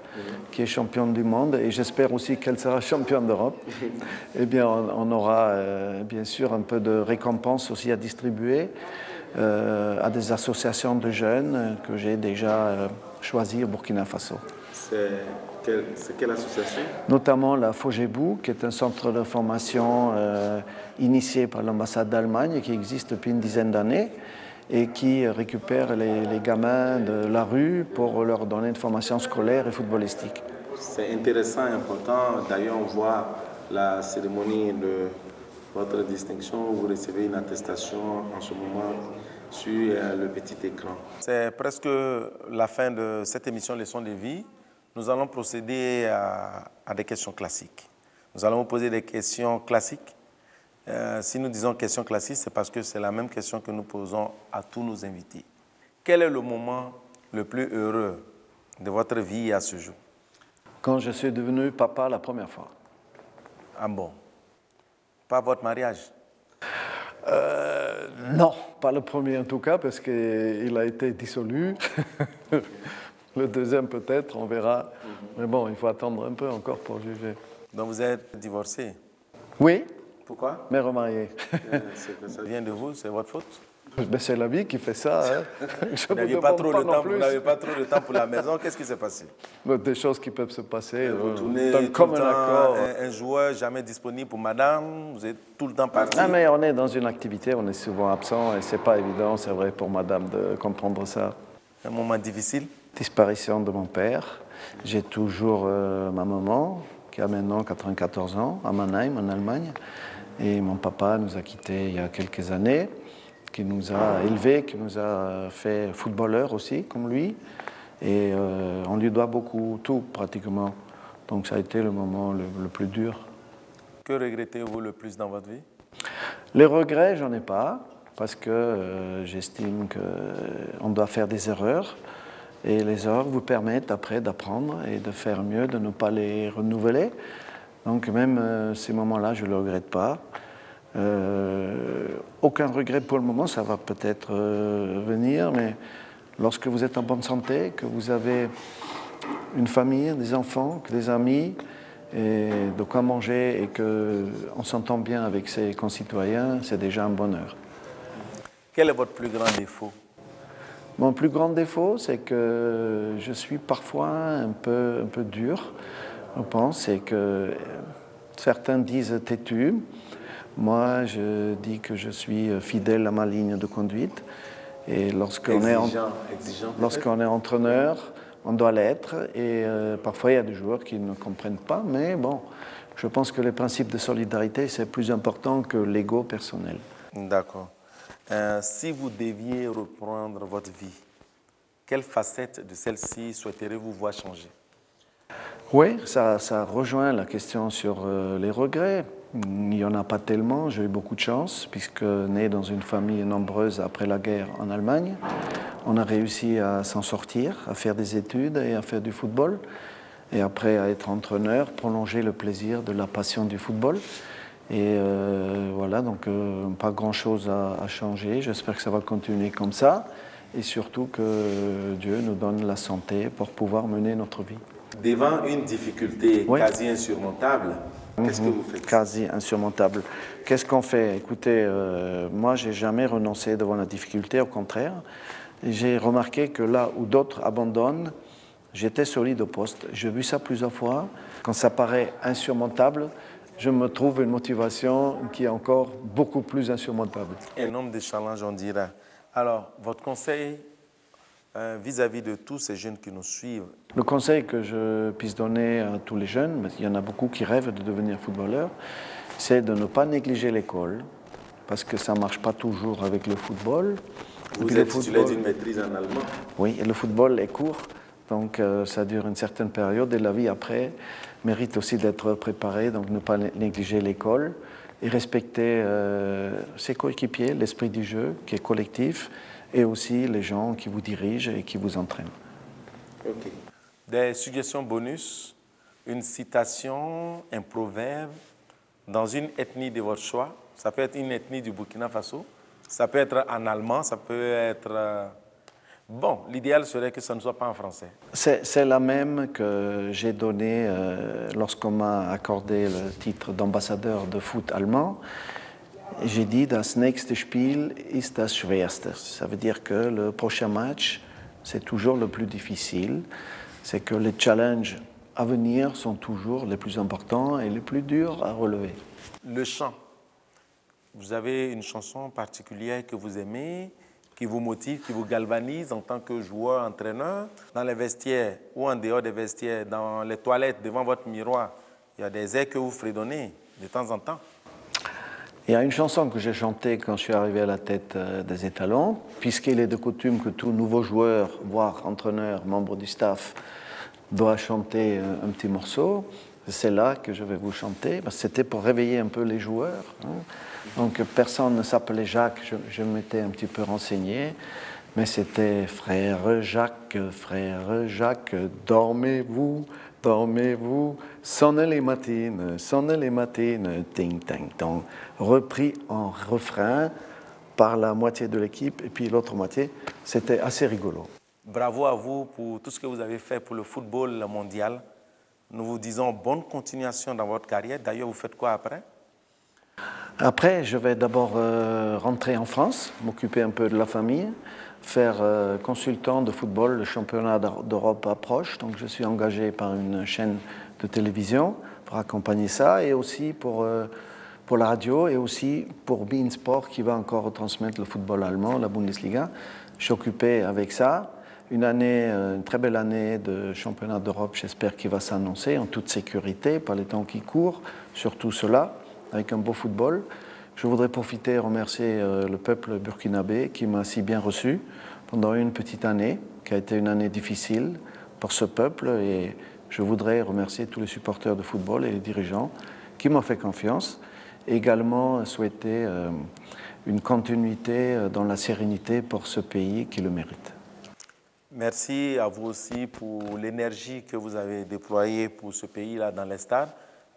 qui est championne du monde, et j'espère aussi qu'elle sera championne d'Europe. Eh bien, on aura bien sûr un peu de récompense aussi à distribuer à des associations de jeunes que j'ai déjà choisies au Burkina Faso. C'est quelle association? Notamment la FOGEBU, qui est un centre de formation initié par l'ambassade d'Allemagne, qui existe depuis une dizaine d'années, et qui récupère les gamins de la rue pour leur donner une formation scolaire et footballistique. C'est intéressant et important. D'ailleurs, on voit la cérémonie de votre distinction. Vous recevez une attestation en ce moment sur le petit écran. C'est presque la fin de cette émission Leçons de vie. Nous allons procéder à des questions classiques. Nous allons vous poser des questions classiques. Si nous disons question classique, c'est parce que c'est la même question que nous posons à tous nos invités. Quel est le moment le plus heureux de votre vie à ce jour? Quand je suis devenu papa la première fois. Ah bon? Pas votre mariage? Non, pas le premier en tout cas, parce qu'il a été dissolu. Le deuxième peut-être, on verra. Mais bon, il faut attendre un peu encore pour juger. Donc vous êtes divorcé? Oui, Pourquoi? Me remarier. Ça vient de vous, c'est votre faute? Ben, c'est la vie qui fait ça. Hein. Vous n'avez pas trop de temps pour la maison. Qu'est-ce qui s'est passé? Des choses qui peuvent se passer. Vous tournez dans tout comme le un temps, accord. un joueur jamais disponible pour madame, vous êtes tout le temps parti. Ah, mais on est dans une activité, on est souvent absent et c'est pas évident, c'est vrai pour madame de comprendre ça. Un moment difficile? Disparition de mon père. J'ai toujours ma maman, qui a maintenant 94 ans, à Mannheim, en Allemagne. Et mon papa nous a quittés il y a quelques années, qui nous a élevés, qui nous a fait footballeur aussi, comme lui. Et on lui doit beaucoup, tout pratiquement. Donc ça a été le moment le plus dur. Que regrettez-vous le plus dans votre vie? Les regrets, j'en ai pas, parce que j'estime qu'on doit faire des erreurs. Et les erreurs vous permettent après d'apprendre et de faire mieux, de ne pas les renouveler. Donc même ces moments-là, je ne le regrette pas. Aucun regret pour le moment, ça va peut-être venir, mais lorsque vous êtes en bonne santé, que vous avez une famille, des enfants, des amis, et de quoi manger et qu'on s'entend bien avec ses concitoyens, c'est déjà un bonheur. Quel est votre plus grand défaut? Mon plus grand défaut, c'est que je suis parfois un peu dur, je pense, et que certains disent têtu. Moi, je dis que je suis fidèle à ma ligne de conduite. Et lorsqu'on est entraîneur, on doit l'être. Et parfois, il y a des joueurs qui ne comprennent pas. Mais bon, je pense que le principe de solidarité, c'est plus important que l'ego personnel. D'accord. Si vous deviez reprendre votre vie, quelle facette de celle-ci souhaiteriez-vous voir changer? Oui, ça rejoint la question sur les regrets. Il n'y en a pas tellement, j'ai eu beaucoup de chance, puisque né dans une famille nombreuse après la guerre en Allemagne, on a réussi à s'en sortir, à faire des études et à faire du football. Et après, à être entraîneur, prolonger le plaisir de la passion du football. Et voilà, donc pas grand-chose à changer. J'espère que ça va continuer comme ça. Et surtout que Dieu nous donne la santé pour pouvoir mener notre vie. Devant une difficulté quasi insurmontable, qu'est-ce que vous faites? Quasi insurmontable. Qu'est-ce qu'on fait? Écoutez, moi, je n'ai jamais renoncé devant la difficulté, au contraire. J'ai remarqué que là où d'autres abandonnent, j'étais solide au poste. J'ai vu ça plusieurs fois. Quand ça paraît insurmontable, je me trouve une motivation qui est encore beaucoup plus insurmontable. Un homme de challenge, on dira. Alors, votre conseil vis-à-vis de tous ces jeunes qui nous suivent? Le conseil que je puisse donner à tous les jeunes, parce qu'il y en a beaucoup qui rêvent de devenir footballeurs, c'est de ne pas négliger l'école, parce que ça ne marche pas toujours avec le football. Vous êtes titulaire d'une maîtrise en allemand? Oui, et le football est court, donc ça dure une certaine période, et la vie après mérite aussi d'être préparée, donc ne pas négliger l'école et respecter ses coéquipiers, l'esprit du jeu qui est collectif, et aussi les gens qui vous dirigent et qui vous entraînent. Ok. Des suggestions bonus, une citation, un proverbe, dans une ethnie de votre choix. Ça peut être une ethnie du Burkina Faso, ça peut être en allemand, ça peut être... Bon, l'idéal serait que ça ne soit pas en français. C'est la même que j'ai donnée lorsqu'on m'a accordé le titre d'ambassadeur de foot allemand. J'ai dit, das nächste Spiel ist das schwerste. Ça veut dire que le prochain match, c'est toujours le plus difficile. C'est que les challenges à venir sont toujours les plus importants et les plus durs à relever. Le chant. Vous avez une chanson particulière que vous aimez, qui vous motive, qui vous galvanise en tant que joueur, entraîneur, dans les vestiaires ou en dehors des vestiaires, dans les toilettes, devant votre miroir. Il y a des airs que vous fredonnez de temps en temps. Il y a une chanson que j'ai chantée quand je suis arrivé à la tête des étalons, puisqu'il est de coutume que tout nouveau joueur, voire entraîneur, membre du staff, doit chanter un petit morceau. C'est là que je vais vous chanter, parce que c'était pour réveiller un peu les joueurs. Donc personne ne s'appelait Jacques, je m'étais un petit peu renseigné, mais c'était frère Jacques, dormez-vous, dormez-vous, sonnent les matines, ting, ting, tong. Repris en refrain par la moitié de l'équipe, et puis l'autre moitié, c'était assez rigolo. Bravo à vous pour tout ce que vous avez fait pour le football mondial. Nous vous disons bonne continuation dans votre carrière. D'ailleurs, vous faites quoi après? Après, je vais d'abord rentrer en France, m'occuper un peu de la famille, faire consultant de football. Le championnat d'Europe approche, donc je suis engagé par une chaîne de télévision pour accompagner ça, et aussi pour la radio, et aussi pour beIN Sport qui va encore retransmettre le football allemand, la Bundesliga. Je suis occupé avec ça. Une très belle année de championnat d'Europe, j'espère qu'il va s'annoncer en toute sécurité, par les temps qui courent, surtout cela, avec un beau football. Je voudrais profiter et remercier le peuple burkinabé qui m'a si bien reçu pendant une petite année, qui a été une année difficile pour ce peuple, et je voudrais remercier tous les supporters de football et les dirigeants qui m'ont fait confiance, et également souhaiter une continuité dans la sérénité pour ce pays qui le mérite. Merci à vous aussi pour l'énergie que vous avez déployée pour ce pays-là dans les stades.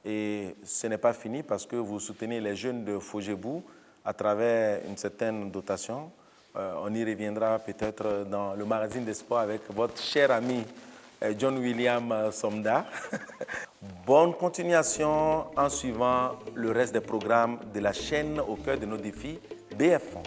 Et ce n'est pas fini parce que vous soutenez les jeunes de Fojebou à travers une certaine dotation. On y reviendra peut-être dans le magazine des sports avec votre cher ami John William Somda. Bonne continuation en suivant le reste des programmes de la chaîne au cœur de nos défis BF1.